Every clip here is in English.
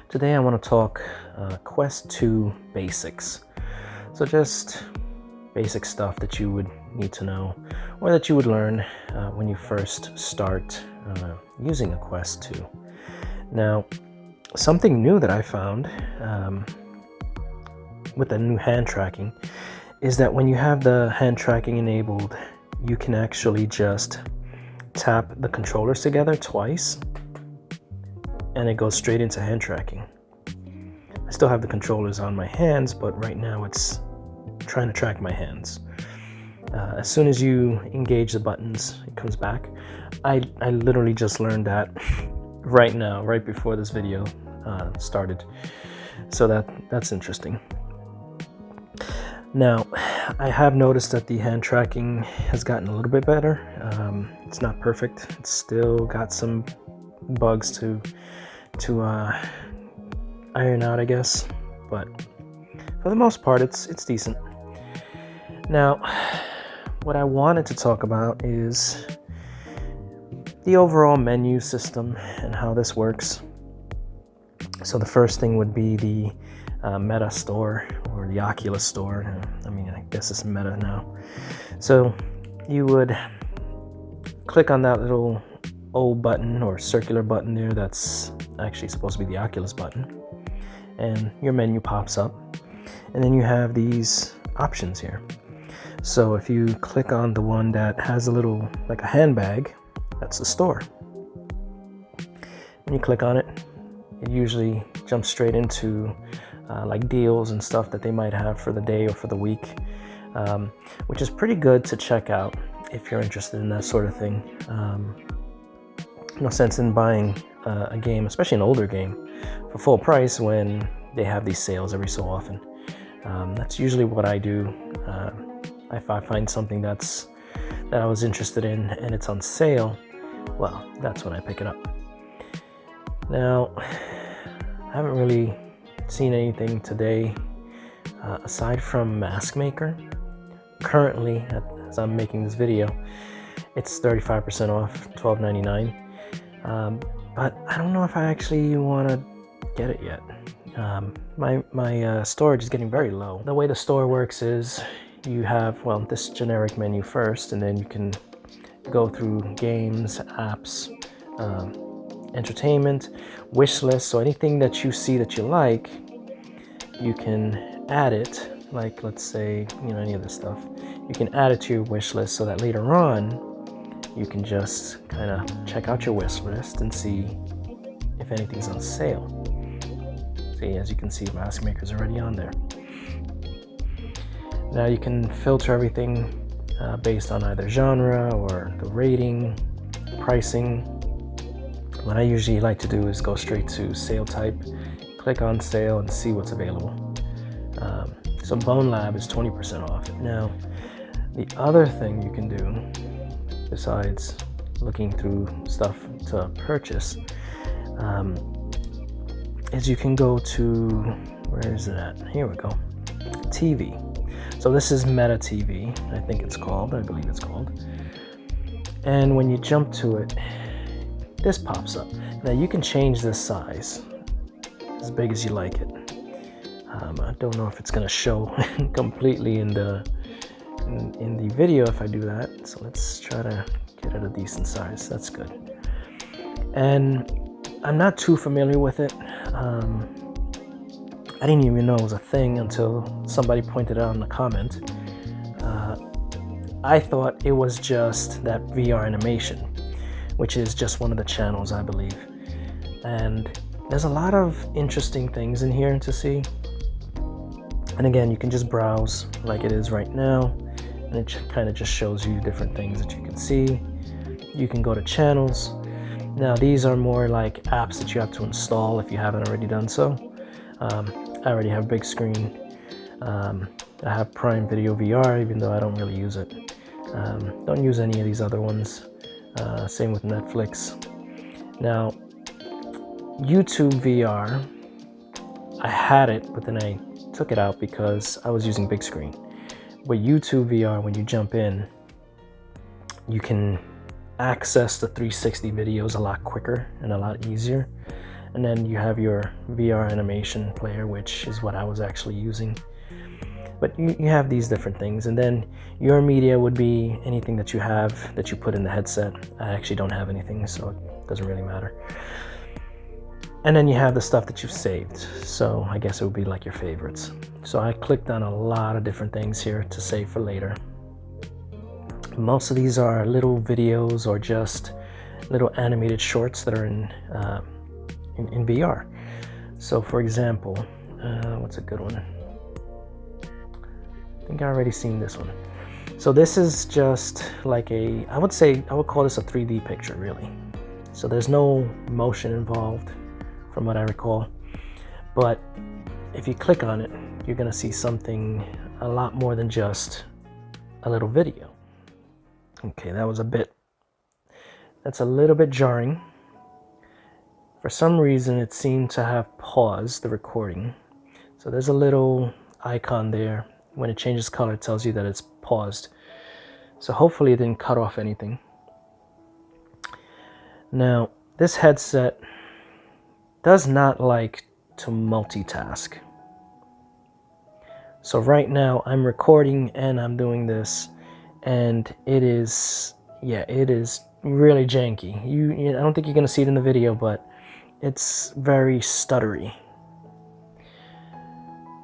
Today I want to talk Quest 2 basics. So just basic stuff that you would need to know or that you would learn when you first start using a Quest 2. Now, something new that I found with the new hand tracking is that when you have the hand tracking enabled, you can actually just tap the controllers together twice and it goes straight into hand tracking. I still have the controllers on my hands, but right now it's trying to track my hands. As soon as you engage the buttons, it comes back. I literally just learned that right now, right before this video started. So that's interesting. Now, I have noticed that the hand tracking has gotten a little bit better. It's not perfect. It's still got some bugs to iron out, I guess. But for the most part, it's decent. Now, what I wanted to talk about is the overall menu system and how this works. So the first thing would be the Meta store or the Oculus store. I mean, I guess it's Meta now. So you would click on that little O button or circular button there that's actually supposed to be the Oculus button, and your menu pops up, and then you have these options here. So if you click on the one that has a little, like a handbag, that's the store. When you click on it, it usually jumps straight into like deals and stuff that they might have for the day or for the week, which is pretty good to check out if you're interested in that sort of thing. No sense in buying a game, especially an older game, for full price when they have these sales every so often. That's usually what I do. If I find something that I was interested in and it's on sale, well, that's when I pick it up. Now, I haven't really seen anything today aside from Mask Maker. Currently, as I'm making this video, it's 35% off, $12.99. But I don't know if I actually want to get it yet. My storage is getting very low. The way the store works is you have, well, this generic menu first, and then you can go through games, apps, entertainment, wish list. So anything that you see that you like, you can add it. Like, let's say, any of this stuff, you can add it to your wish list so that later on you can just kind of check out your wish list and see if anything's on sale. See, as you can see, Mask Maker's already on there. Now you can filter everything based on either genre or the rating, pricing. What I usually like to do is go straight to sale type, click on sale and see what's available. So Bone Lab is 20% off. Now, the other thing you can do, besides looking through stuff to purchase, is you can go to, where is it at? Here we go, TV. So this is Meta TV, I think it's called, I believe it's called. And when you jump to it, this pops up. Now you can change this size as big as you like it. I don't know if it's gonna show completely in the video if I do that. So let's try to get it a decent size. That's good. And I'm not too familiar with it. I didn't even know it was a thing until somebody pointed it out in the comment. I thought it was just that VR animation, which is just one of the channels, I believe. And there's a lot of interesting things in here to see. And again, you can just browse like it is right now, and it kind of just shows you different things that you can see. You can go to channels. Now, these are more like apps that you have to install if you haven't already done so. I already have big screen. I have Prime Video VR, even though I don't really use it. Don't use any of these other ones. Same with Netflix. Now, YouTube VR, I had it, but then I took it out because I was using big screen. With YouTube VR, when you jump in, you can access the 360 videos a lot quicker and a lot easier. And then you have your VR animation player, which is what I was actually using. But you have these different things, and then your media would be anything that you have that you put in the headset. I actually don't have anything, so it doesn't really matter. And then you have the stuff that you've saved, so I guess it would be like your favorites. So I clicked on a lot of different things here to save for later. Most of these are little videos or just little animated shorts that are in VR. So for example, what's a good one? I think I already seen this one. So this is just like I would call this a 3D picture, really. So there's no motion involved from what I recall. But if you click on it, you're gonna see something a lot more than just a little video. Okay, that's a little bit jarring. For some reason, it seemed to have paused the recording. So there's a little icon there. When it changes color, it tells you that it's paused. So hopefully it didn't cut off anything. Now, this headset does not like to multitask. So right now I'm recording and I'm doing this, and it is really janky. I don't think you're gonna see it in the video, but it's very stuttery.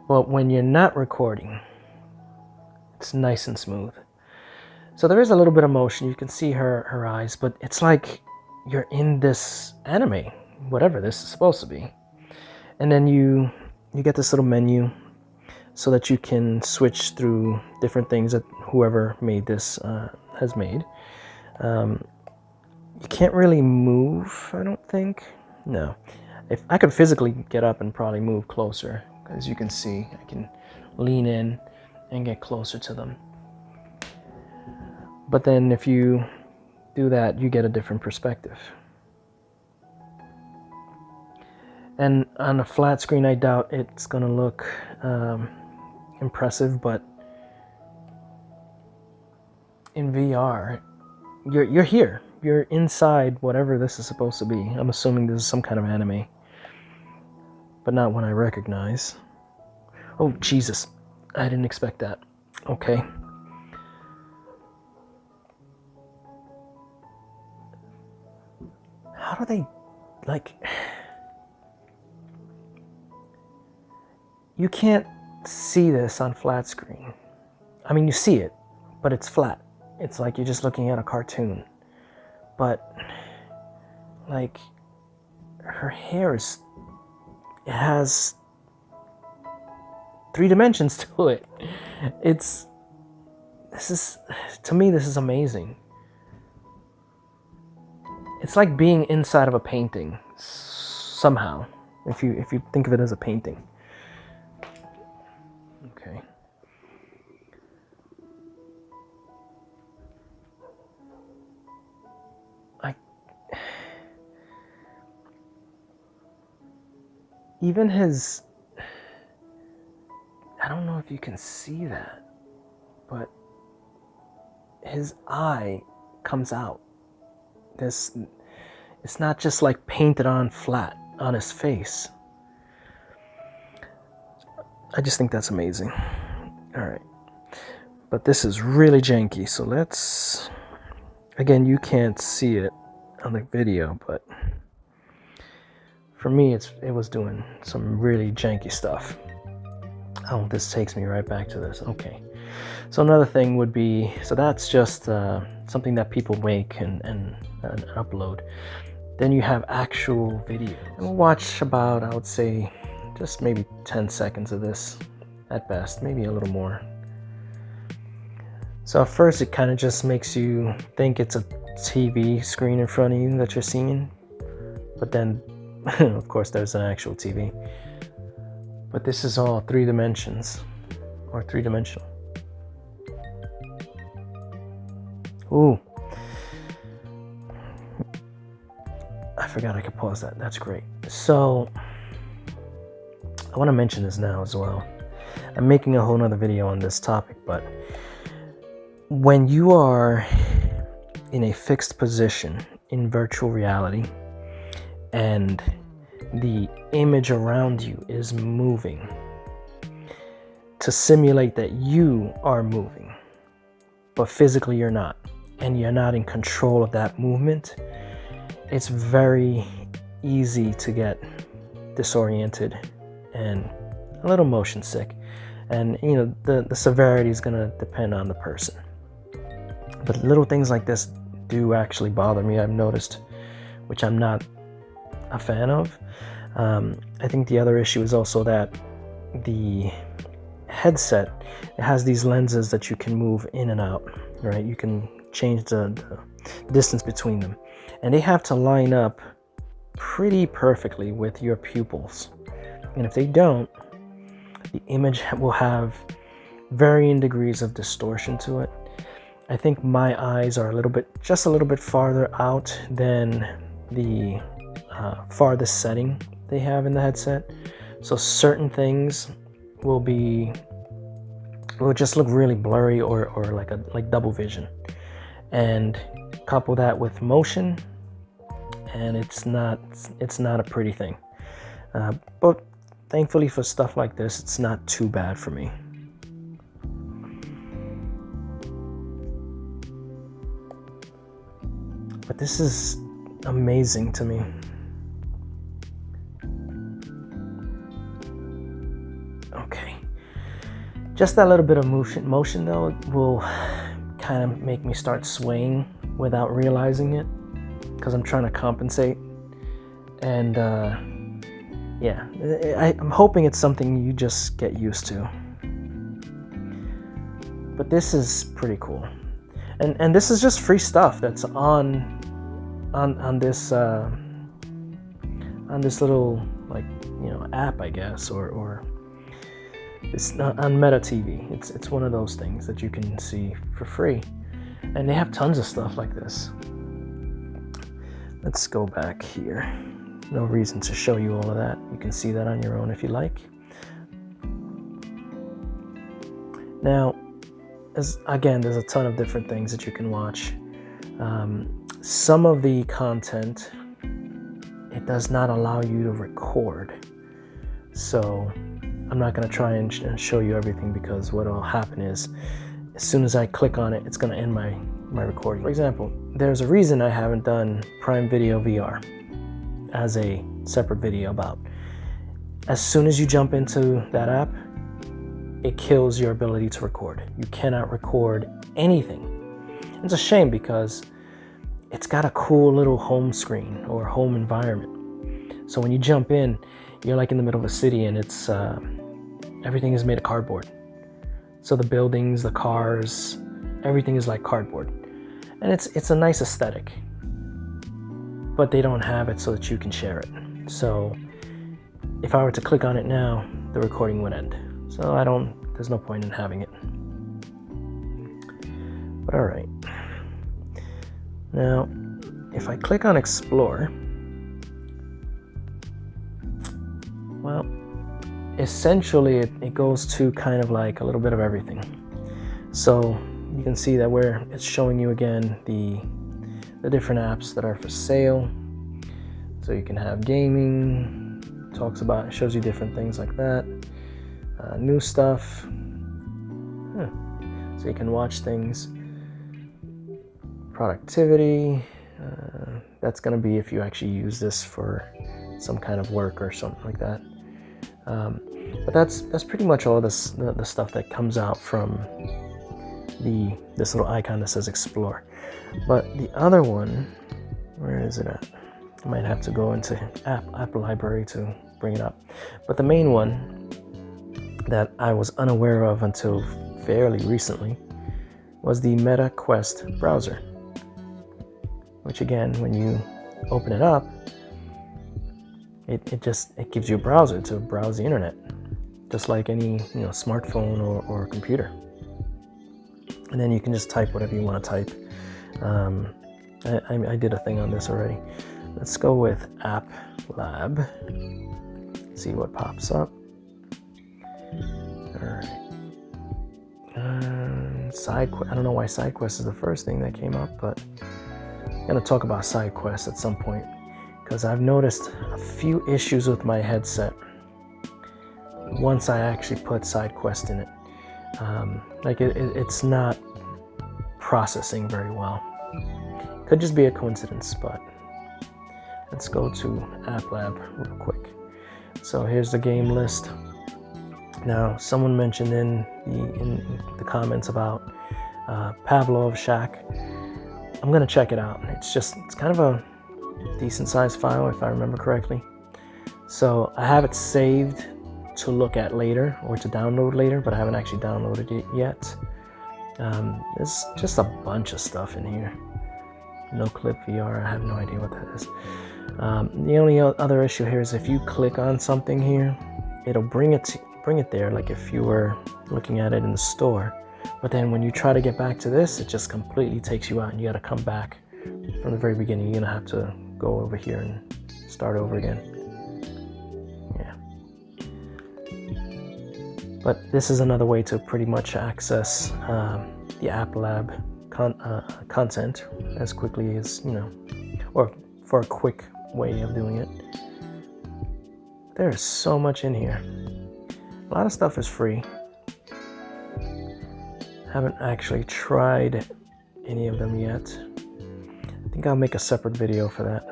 But when you're not recording, it's nice and smooth. So there is a little bit of motion. You can see her eyes, but it's like you're in this anime, whatever this is supposed to be. And then you get this little menu so that you can switch through different things that whoever made this has made. You can't really move, I don't think. No. If I could physically get up and probably move closer, as you can see, I can lean in and get closer to them. But then if you do that, you get a different perspective. And on a flat screen, I doubt it's gonna look impressive, but in VR, you're here. You're inside whatever this is supposed to be. I'm assuming this is some kind of anime, but not one I recognize. Oh, Jesus. I didn't expect that. Okay. How do they, like... You can't see this on flat screen. I mean, you see it, but it's flat. It's like you're just looking at a cartoon. But, like, her hair it has 3 dimensions to it. To me, this is amazing. It's like being inside of a painting, somehow, if you think of it as a painting. Okay. Even his, I don't know if you can see that, but his eye comes out. It's not just like painted on flat on his face. I just think that's amazing. All right. But this is really janky, so let's, again, you can't see it on the video, but for me, it was doing some really janky stuff. Oh, this takes me right back to this. Okay. So another thing would be, so that's just something that people make and upload. Then you have actual video. And we'll watch about, I would say, just maybe 10 seconds of this at best, maybe a little more. So at first it kind of just makes you think it's a TV screen in front of you that you're seeing. But then, of course, there's an actual TV. But this is all 3 dimensions, or 3-dimensional. Ooh. I forgot I could pause that. That's great. So, I want to mention this now as well. I'm making a whole nother video on this topic, but when you are in a fixed position in virtual reality and the image around you is moving to simulate that you are moving, but physically you're not, and you're not in control of that movement, it's very easy to get disoriented and a little motion sick. And you know, the severity is going to depend on the person. But little things like this do actually bother me, I've noticed, which I'm not a fan of. I think the other issue is also that the headset, it has these lenses that you can move in and out, right? You can change the distance between them, and they have to line up pretty perfectly with your pupils. And if they don't, the image will have varying degrees of distortion to it. I think my eyes are just a little bit farther out than the farthest setting they have in the headset. So certain things will just look really blurry or like double vision. And couple that with motion, and it's not a pretty thing. But thankfully for stuff like this, it's not too bad for me. But this is amazing to me. Okay. Just that little bit of motion though will kind of make me start swaying without realizing it, because I'm trying to compensate. And yeah, I'm hoping it's something you just get used to. But this is pretty cool. And this is just free stuff that's on this little, like, you know, app, I guess, or it's not on Meta TV. It's one of those things that you can see for free, and they have tons of stuff like this. Let's go back here. No reason to show you all of that. You can see that on your own if you like. Now, there's a ton of different things that you can watch. Some of the content, it does not allow you to record. So I'm not going to try and show you everything, because what will happen is, as soon as I click on it, it's going to end my recording. For example, there's a reason I haven't done Prime Video VR as a separate video about. As soon as you jump into that app, it kills your ability to record. You cannot record anything. It's a shame, because it's got a cool little home screen or home environment. So when you jump in, you're like in the middle of a city, and it's everything is made of cardboard. So the buildings, the cars, everything is like cardboard. And it's a nice aesthetic. But they don't have it so that you can share it. So if I were to click on it now, the recording would end. So there's no point in having it. But all right. Now, if I click on Explore, well, essentially it goes to kind of like a little bit of everything. So you can see that it's showing you again the different apps that are for sale. So you can have gaming, shows you different things like that. New stuff. So you can watch things. Productivity. That's going to be if you actually use this for some kind of work or something like that. But that's pretty much all the stuff that comes out from this little icon that says Explore. But the other one, where is it at? I might have to go into app library to bring it up. But the main one that I was unaware of until fairly recently was the Meta Quest browser, which again, when you open it up, it gives you a browser to browse the internet, just like any smartphone or computer. And then you can just type whatever you want to type. I did a thing on this already. Let's go with App Lab. See what pops up. All right. SideQuest. I don't know why SideQuest is the first thing that came up, but I'm gonna talk about SideQuest at some point, because I've noticed a few issues with my headset once I actually put SideQuest in it. Like it's not processing very well. Could just be a coincidence, but let's go to App Lab real quick. So here's the game list. Now, someone mentioned in the comments about Pavlov Shack. I'm gonna check it out. It's kind of a decent sized file if I remember correctly. So I have it saved to look at later or to download later, but I haven't actually downloaded it yet. There's just a bunch of stuff in here. No Clip VR, I have no idea what that is. The only other issue here is if you click on something here, it'll bring it there like if you were looking at it in the store. But then when you try to get back to this, it just completely takes you out and you gotta come back from the very beginning. You're gonna have to go over here and start over again. Yeah. But this is another way to pretty much access the App Lab content as quickly as, you know, or for a quick way of doing it. There is so much in here. A lot of stuff is free. Haven't actually tried any of them yet. I think I'll make a separate video for that.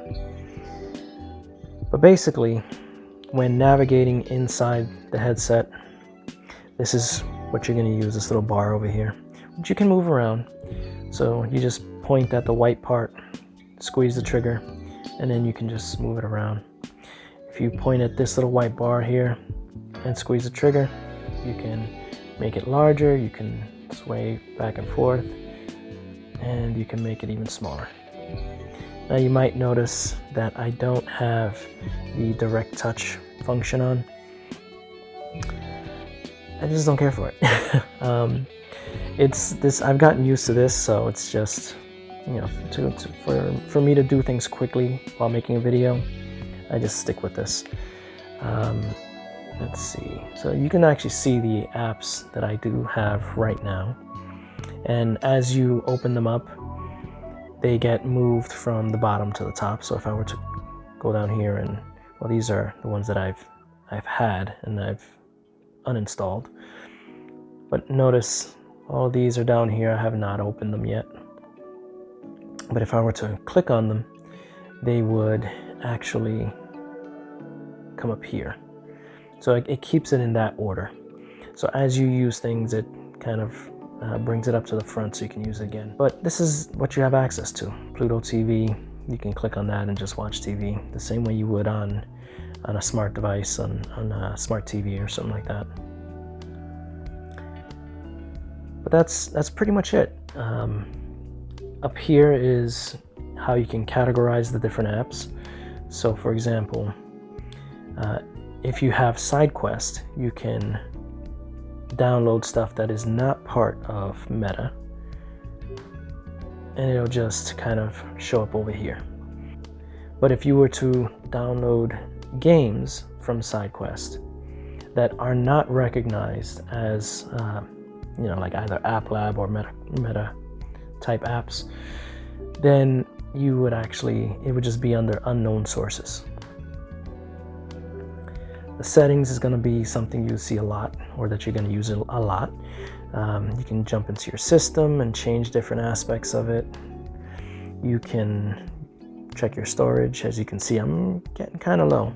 But basically, when navigating inside the headset, this is what you're going to use, this little bar over here, which you can move around. So you just point at the white part, squeeze the trigger, and then you can just move it around. If you point at this little white bar here and squeeze the trigger, you can make it larger, you can sway back and forth, and you can make it even smaller. Now you might notice that I don't have the direct touch function on. I just don't care for it. I've gotten used to this, so it's just, you know, for me to do things quickly while making a video, I just stick with this. Let's see. So you can actually see the apps that I do have right now. And as you open them up, they get moved from the bottom to the top. So if I were to go down here and, well, these are the ones that I've had and I've uninstalled. But notice all these are down here. I have not opened them yet. But if I were to click on them, they would actually come up here. So it keeps it in that order. So as you use things, it kind of brings it up to the front so you can use it again. But this is what you have access to. Pluto TV, you can click on that and just watch TV the same way you would on a smart device, on a smart TV or something like that. But that's pretty much it. Up here is how you can categorize the different apps. So for example, if you have SideQuest, you can download stuff that is not part of Meta, and it'll just kind of show up over here. But if you were to download games from SideQuest that are not recognized as, you know, like either App Lab or Meta type apps, then you would actually, it would just be under unknown sources. The settings is going to be something you see a lot, or that you're going to use a lot. You can jump into your system and change different aspects of it. You can check your storage. As you can see, I'm getting kind of low.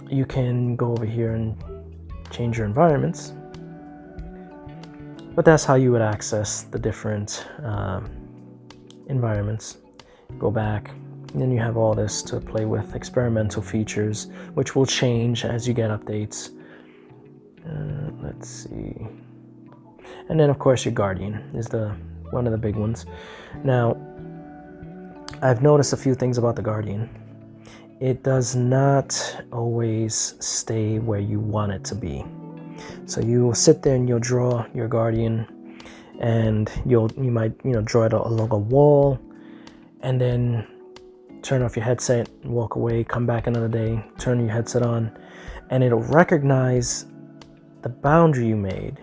You can go over here and change your environments. But that's how you would access the different environments. Go back. And then you have all this to play with, experimental features, which will change as you get updates. Let's see. And then of course your Guardian is one of the big ones. Now, I've noticed a few things about the Guardian. It does not always stay where you want it to be. So you will sit there and you'll draw your Guardian, and you might, you know, draw it along a wall, and then turn off your headset, walk away, come back another day, turn your headset on, and it'll recognize the boundary you made,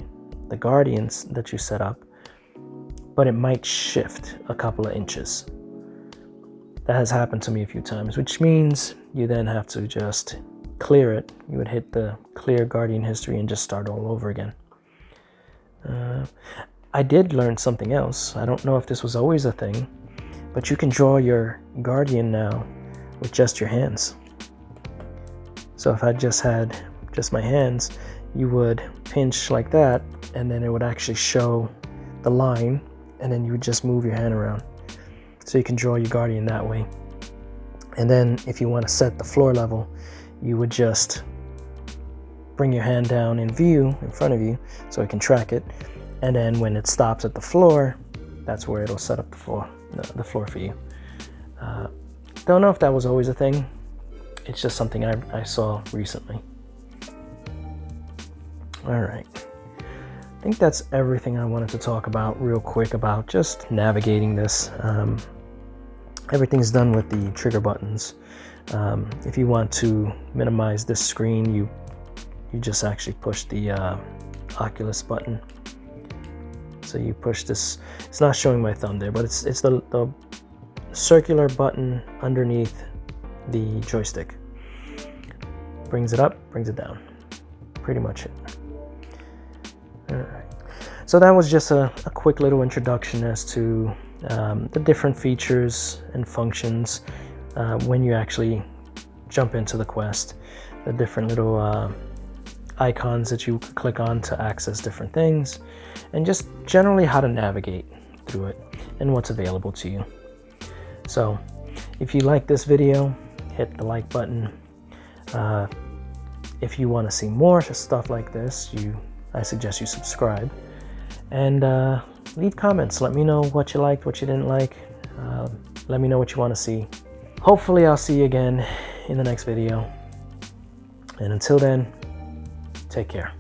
the Guardians that you set up, but it might shift a couple of inches. That has happened to me a few times, which means you then have to just clear it. You would hit the clear Guardian history and just start all over again. I did learn something else. I don't know if this was always a thing, but you can draw your Guardian now with just your hands. So if I just had just my hands, you would pinch like that, and then it would actually show the line, and then you would just move your hand around. So you can draw your Guardian that way. And then if you want to set the floor level, you would just bring your hand down in view in front of you so it can track it. And then when it stops at the floor, that's where it'll set up the floor for you. Don't know if that was always a thing. It's just something I saw recently. All right. I think that's everything I wanted to talk about real quick about just navigating this. Everything's done with the trigger buttons. If you want to minimize this screen, you just actually push the Oculus button. So you push this. It's not showing my thumb there, but it's the circular button underneath the joystick. Brings it up, brings it down. Pretty much it. All right. So that was just a quick little introduction as to the different features and functions when you actually jump into the Quest. The different little icons that you click on to access different things, and just generally how to navigate through it and what's available to you. So if you like this video, hit the like button. If you want to see more stuff like this, I suggest you subscribe, and leave comments. Let me know what you liked, what you didn't like. Let me know what you want to see. Hopefully I'll see you again in the next video, and until then, take care.